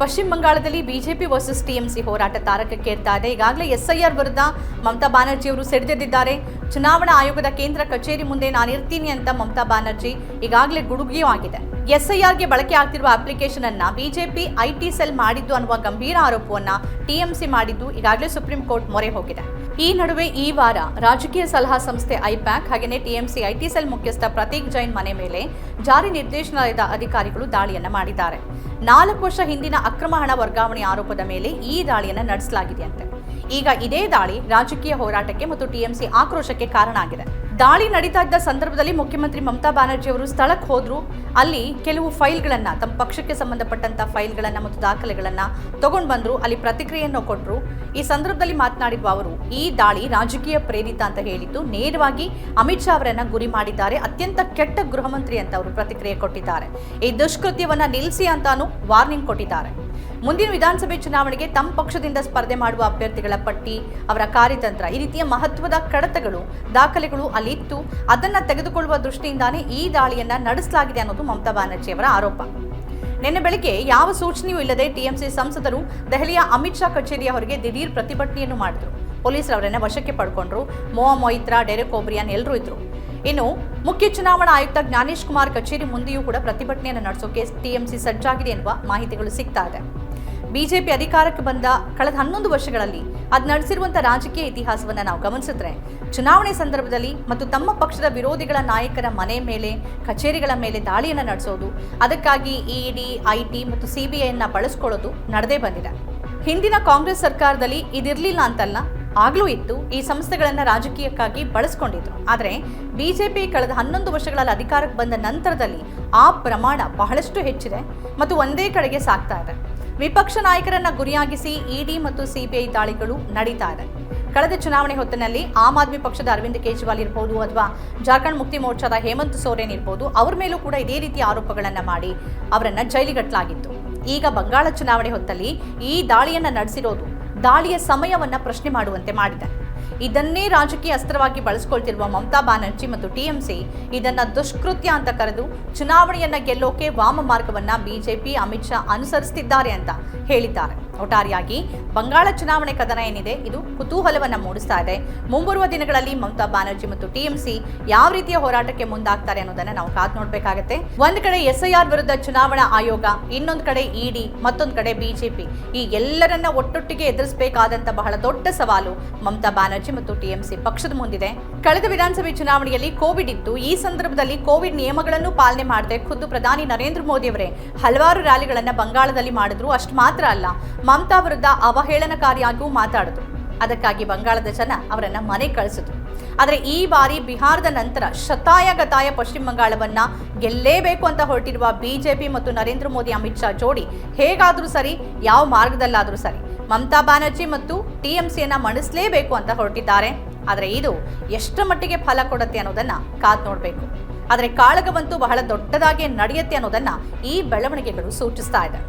ಪಶ್ಚಿಮ ಬಂಗಾಳದಲ್ಲಿ BJP versus TMC ಹೋರಾಟ ತಾರಕಕ್ಕೇರ್ತಾ ಇದೆ. ಈಗಾಗಲೇ ಎಸ್ಐಆರ್ ವಿರುದ್ಧ ಮಮತಾ ಬ್ಯಾನರ್ಜಿ ಅವರು ಸಿಡಿದೆದ್ದಿದ್ದಾರೆ. ಚುನಾವಣಾ ಆಯೋಗದ ಕೇಂದ್ರ ಕಚೇರಿ ಮುಂದೆ ನಾನಿರ್ತೀನಿ ಅಂತ ಮಮತಾ ಬ್ಯಾನರ್ಜಿ ಈಗಾಗಲೇ ಗುಡುಗಿಯೂ ಆಗಿದೆ. ಎಸ್ಐಆರ್ಗೆ ಬಳಕೆ ಆಗ್ತಿರುವ ಅಪ್ಲಿಕೇಶನ್ ಅನ್ನ ಬಿಜೆಪಿ ಐಟಿ ಸೆಲ್ ಮಾಡಿದ್ದು ಅನ್ನುವ ಗಂಭೀರ ಆರೋಪವನ್ನ ಟಿಎಂಸಿ ಮಾಡಿದ್ದು ಈಗಾಗಲೇ ಸುಪ್ರೀಂ ಕೋರ್ಟ್ ಮೊರೆ ಹೋಗಿದೆ. ಈ ನಡುವೆ ಈ ವಾರ ರಾಜಕೀಯ ಸಲಹಾ ಸಂಸ್ಥೆ ಐಪ್ಯಾಕ್ ಹಾಗೆಯೇ ಟಿಎಂಸಿ ಐಟಿ ಸೆಲ್ ಮುಖ್ಯಸ್ಥ ಪ್ರತೀಕ್ ಜೈನ್ ಮನೆ ಮೇಲೆ ಜಾರಿ ನಿರ್ದೇಶನಾಲಯದ ಅಧಿಕಾರಿಗಳು ದಾಳಿಯನ್ನ ಮಾಡಿದ್ದಾರೆ. 4 ವರ್ಷ ಹಿಂದಿನ ಅಕ್ರಮ ಹಣ ವರ್ಗಾವಣೆ ಆರೋಪದ ಮೇಲೆ ಈ ದಾಳಿಯನ್ನು ನಡೆಸಲಾಗಿದೆಯಂತೆ. ಈಗ ಇದೇ ದಾಳಿ ರಾಜಕೀಯ ಹೋರಾಟಕ್ಕೆ ಮತ್ತು ಟಿಎಂಸಿ ಆಕ್ರೋಶಕ್ಕೆ ಕಾರಣ ಆಗಿದೆ. ದಾಳಿ ನಡೀತಾ ಇದ್ದ ಸಂದರ್ಭದಲ್ಲಿ ಮುಖ್ಯಮಂತ್ರಿ ಮಮತಾ ಬ್ಯಾನರ್ಜಿ ಅವರು ಸ್ಥಳಕ್ಕೆ ಹೋದ್ರು. ಅಲ್ಲಿ ಕೆಲವು ಫೈಲ್ಗಳನ್ನ, ತಮ್ಮ ಪಕ್ಷಕ್ಕೆ ಸಂಬಂಧಪಟ್ಟಂತ ಫೈಲ್ಗಳನ್ನ ಮತ್ತು ದಾಖಲೆಗಳನ್ನ ತಗೊಂಡು ಬಂದ್ರು. ಅಲ್ಲಿ ಪ್ರತಿಕ್ರಿಯೆಯನ್ನು ಕೊಟ್ಟರು. ಈ ಸಂದರ್ಭದಲ್ಲಿ ಮಾತನಾಡಿರುವ ಅವರು ಈ ದಾಳಿ ರಾಜಕೀಯ ಪ್ರೇರಿತ ಅಂತ ಹೇಳಿದ್ದು ನೇರವಾಗಿ ಅಮಿತ್ ಶಾ ಅವರನ್ನ ಗುರಿ ಮಾಡಿದ್ದಾರೆ. ಅತ್ಯಂತ ಕೆಟ್ಟ ಗೃಹ ಮಂತ್ರಿ ಅಂತ ಅವರು ಪ್ರತಿಕ್ರಿಯೆ ಕೊಟ್ಟಿದ್ದಾರೆ. ಈ ದುಷ್ಕೃತ್ಯವನ್ನ ನಿಲ್ಲಿಸಿ ಅಂತಾನು ವಾರ್ನಿಂಗ್ ಕೊಟ್ಟಿದ್ದಾರೆ. ಮುಂದಿನ ವಿಧಾನಸಭೆ ಚುನಾವಣೆಗೆ ತಮ್ಮ ಪಕ್ಷದಿಂದ ಸ್ಪರ್ಧೆ ಮಾಡುವ ಅಭ್ಯರ್ಥಿಗಳ ಪಟ್ಟಿ, ಅವರ ಕಾರ್ಯತಂತ್ರ, ಈ ರೀತಿಯ ಮಹತ್ವದ ಕಡತಗಳು, ದಾಖಲೆಗಳು ಅಲ್ಲಿತ್ತು. ಅದನ್ನ ತೆಗೆದುಕೊಳ್ಳುವ ದೃಷ್ಟಿಯಿಂದಾನೇ ಈ ದಾಳಿಯನ್ನ ನಡೆಸಲಾಗಿದೆ ಅನ್ನೋದು ಮಮತಾ ಬ್ಯಾನರ್ಜಿ ಅವರ ಆರೋಪ. ನಿನ್ನೆ ಬೆಳಗ್ಗೆ ಯಾವ ಸೂಚನೆಯೂ ಇಲ್ಲದೆ ಟಿಎಂಸಿ ಸಂಸದರು ದೆಹಲಿಯ ಅಮಿತ್ ಶಾ ಕಚೇರಿಯ ಹೊರಗೆ ದಿಢೀರ್ ಪ್ರತಿಭಟನೆಯನ್ನು ಮಾಡಿದ್ರು. ಪೊಲೀಸರು ಅವರನ್ನ ವಶಕ್ಕೆ ಪಡ್ಕೊಂಡ್ರು. ಮೊಯಿತ್ರಾ, ಡೆರೆಕ್ ಓಬ್ರಿಯನ್ ಎಲ್ಲರೂ ಇದ್ರು. ಇನ್ನು ಮುಖ್ಯ ಚುನಾವಣಾ ಆಯುಕ್ತ ಜ್ಞಾನೇಶ್ ಕುಮಾರ್ ಕಚೇರಿ ಮುಂದೆಯೂ ಕೂಡ ಪ್ರತಿಭಟನೆಯನ್ನು ನಡೆಸೋಕೆ ಟಿಎಂಸಿ ಸಜ್ಜಾಗಿದೆ ಎನ್ನುವ ಮಾಹಿತಿಗಳು ಸಿಗ್ತಾ ಇದೆ. ಬಿಜೆಪಿ ಅಧಿಕಾರಕ್ಕೆ ಬಂದ ಕಳೆದ 11 ವರ್ಷಗಳಲ್ಲಿ ಅದು ನಡೆಸಿರುವಂತಹ ರಾಜಕೀಯ ಇತಿಹಾಸವನ್ನು ನಾವು ಗಮನಿಸಿದ್ರೆ ಚುನಾವಣೆ ಸಂದರ್ಭದಲ್ಲಿ ಮತ್ತು ತಮ್ಮ ಪಕ್ಷದ ವಿರೋಧಿಗಳ ನಾಯಕರ ಮನೆ ಮೇಲೆ, ಕಚೇರಿಗಳ ಮೇಲೆ ದಾಳಿಯನ್ನು ನಡೆಸೋದು, ಅದಕ್ಕಾಗಿ ಇಡಿ, ಐಟಿ ಮತ್ತು ಸಿಬಿಐಯನ್ನ ಬಳಸ್ಕೊಳ್ಳೋದು ನಡೆದೇ ಬಂದಿದೆ. ಹಿಂದಿನ ಕಾಂಗ್ರೆಸ್ ಸರ್ಕಾರದಲ್ಲಿ ಇದಿರಲಿಲ್ಲ ಅಂತಲ್ಲ, ಆಗ್ಲೂ ಇತ್ತು. ಈ ಸಂಸ್ಥೆಗಳನ್ನು ರಾಜಕೀಯಕ್ಕಾಗಿ ಬಳಸ್ಕೊಂಡಿದ್ರು. ಆದರೆ ಬಿಜೆಪಿ ಕಳೆದ 11 ವರ್ಷಗಳಲ್ಲಿ ಅಧಿಕಾರಕ್ಕೆ ಬಂದ ನಂತರದಲ್ಲಿ ಆ ಪ್ರಮಾಣ ಬಹಳಷ್ಟು ಹೆಚ್ಚಿದೆ ಮತ್ತು ಒಂದೇ ಕಡೆಗೆ ಸಾಗ್ತಾ ಇದೆ. ವಿಪಕ್ಷ ನಾಯಕರನ್ನ ಗುರಿಯಾಗಿಸಿ ಇಡಿ ಮತ್ತು ಸಿಬಿಐ ದಾಳಿಗಳು ನಡೀತಾ ಇದೆ. ಕಳೆದ ಚುನಾವಣೆ ಹೊತ್ತಿನಲ್ಲಿ ಆಮ್ ಆದ್ಮಿ ಪಕ್ಷದ ಅರವಿಂದ್ ಕೇಜ್ರಿವಾಲ್ ಇರ್ಬೋದು ಅಥವಾ ಜಾರ್ಖಂಡ್ ಮುಕ್ತಿ ಮೋರ್ಚಾದ ಹೇಮಂತ್ ಸೋರೆನ್ ಇರ್ಬೋದು, ಅವ್ರ ಮೇಲೂ ಕೂಡ ಇದೇ ರೀತಿಯ ಆರೋಪಗಳನ್ನು ಮಾಡಿ ಅವರನ್ನ ಜೈಲಿಗಟ್ಟಲಾಗಿತ್ತು. ಈಗ ಬಂಗಾಳ ಚುನಾವಣೆ ಹೊತ್ತಲ್ಲಿ ಈ ದಾಳಿಯನ್ನ ನಡೆಸಿರೋದು ದಾಳಿಯ ಸಮಯವನ್ನ ಪ್ರಶ್ನೆ ಮಾಡುವಂತೆ ಮಾಡಿದೆ. ಇದನ್ನೇ ರಾಜಕೀಯ ಅಸ್ತ್ರವಾಗಿ ಬಳಸಿಕೊಳ್ತಿರುವ ಮಮತಾ ಬ್ಯಾನರ್ಜಿ ಮತ್ತು ಟಿಎಂಸಿ ಇದನ್ನ ದುಷ್ಕೃತ್ಯ ಅಂತ ಕರೆದು ಚುನಾವಣೆಯನ್ನ ಗೆಲ್ಲೋಕೆ ವಾಮ ಮಾರ್ಗವನ್ನ ಬಿಜೆಪಿ, ಅಮಿತ್ ಶಾ ಅನುಸರಿಸುತ್ತಿದ್ದಾರೆ ಅಂತ ಹೇಳಿದ್ದಾರೆ. ಒಟ್ಟಾರೆಯಾಗಿ ಬಂಗಾಳ ಚುನಾವಣೆ ಕದನ ಏನಿದೆ ಇದು ಕುತೂಹಲವನ್ನ ಮೂಡಿಸ್ತಾ ಇದೆ. ಮುಂಬರುವ ದಿನಗಳಲ್ಲಿ ಮಮತಾ ಬ್ಯಾನರ್ಜಿ ಮತ್ತು ಟಿಎಂಸಿ ಯಾವ ರೀತಿಯ ಹೋರಾಟಕ್ಕೆ ಮುಂದಾಗ್ತಾರೆ ಅನ್ನೋದನ್ನ ನಾವು ಕಾದು ನೋಡ್ಬೇಕಾಗತ್ತೆ. ಒಂದ್ ಕಡೆ ಎಸ್ಐಆರ್ ವಿರುದ್ಧ ಚುನಾವಣಾ ಆಯೋಗ, ಇನ್ನೊಂದು ಕಡೆ ಇಡಿ, ಮತ್ತೊಂದು ಕಡೆ ಬಿಜೆಪಿ, ಈ ಎಲ್ಲರನ್ನ ಒಟ್ಟೊಟ್ಟಿಗೆ ಎದುರಿಸಬೇಕಾದಂತ ಬಹಳ ದೊಡ್ಡ ಸವಾಲು ಮಮತಾ ಬ್ಯಾನರ್ಜಿ ಮತ್ತು ಟಿಎಂಸಿ ಪಕ್ಷದ ಮುಂದಿದೆ. ಕಳೆದ ವಿಧಾನಸಭೆ ಚುನಾವಣೆಯಲ್ಲಿ ಕೋವಿಡ್ ಇತ್ತು. ಈ ಸಂದರ್ಭದಲ್ಲಿ ಕೋವಿಡ್ ನಿಯಮಗಳನ್ನು ಪಾಲನೆ ಮಾಡದೆ ಖುದ್ದು ಪ್ರಧಾನಿ ನರೇಂದ್ರ ಮೋದಿ ಅವರೇ ಹಲವಾರು ರ್ಯಾಲಿಗಳನ್ನ ಬಂಗಾಳದಲ್ಲಿ ಮಾಡಿದ್ರು. ಅಷ್ಟು ಮಾತ್ರ ಅಲ್ಲ, ಮಮತಾ ವಿರುದ್ಧ ಅವಹೇಳನಕಾರಿಯಾಗೂ ಮಾತಾಡಿದ್ರು. ಅದಕ್ಕಾಗಿ ಬಂಗಾಳದ ಜನ ಅವರನ್ನ ಮನೆ ಕಳಿಸಿದ್ರು. ಆದರೆ ಈ ಬಾರಿ ಬಿಹಾರದ ನಂತರ ಶತಾಯಗತಾಯ ಪಶ್ಚಿಮ ಬಂಗಾಳವನ್ನ ಗೆಲ್ಲೇಬೇಕು ಅಂತ ಹೊರಟಿರುವ ಬಿಜೆಪಿ ಮತ್ತು ನರೇಂದ್ರ ಮೋದಿ, ಅಮಿತ್ ಶಾ ಜೋಡಿ ಹೇಗಾದ್ರೂ ಸರಿ, ಯಾವ ಮಾರ್ಗದಲ್ಲಾದ್ರೂ ಸರಿ ಮಮತಾ ಬ್ಯಾನರ್ಜಿ ಮತ್ತು ಟಿಎಂಸಿಯನ್ನ ಮಣಿಸಲೇಬೇಕು ಅಂತ ಹೊರಟಿದ್ದಾರೆ. ಆದರೆ ಇದು ಎಷ್ಟರ ಮಟ್ಟಿಗೆ ಫಲ ಕೊಡುತ್ತೆ ಅನ್ನೋದನ್ನ ಕಾದು ನೋಡಬೇಕು. ಆದರೆ ಕಾಳಗವಂತೂ ಬಹಳ ದೊಡ್ಡದಾಗಿ ನಡೆಯುತ್ತೆ ಅನ್ನೋದನ್ನ ಈ ಬೆಳವಣಿಗೆಗಳು ಸೂಚಿಸ್ತಾ ಇದೆ.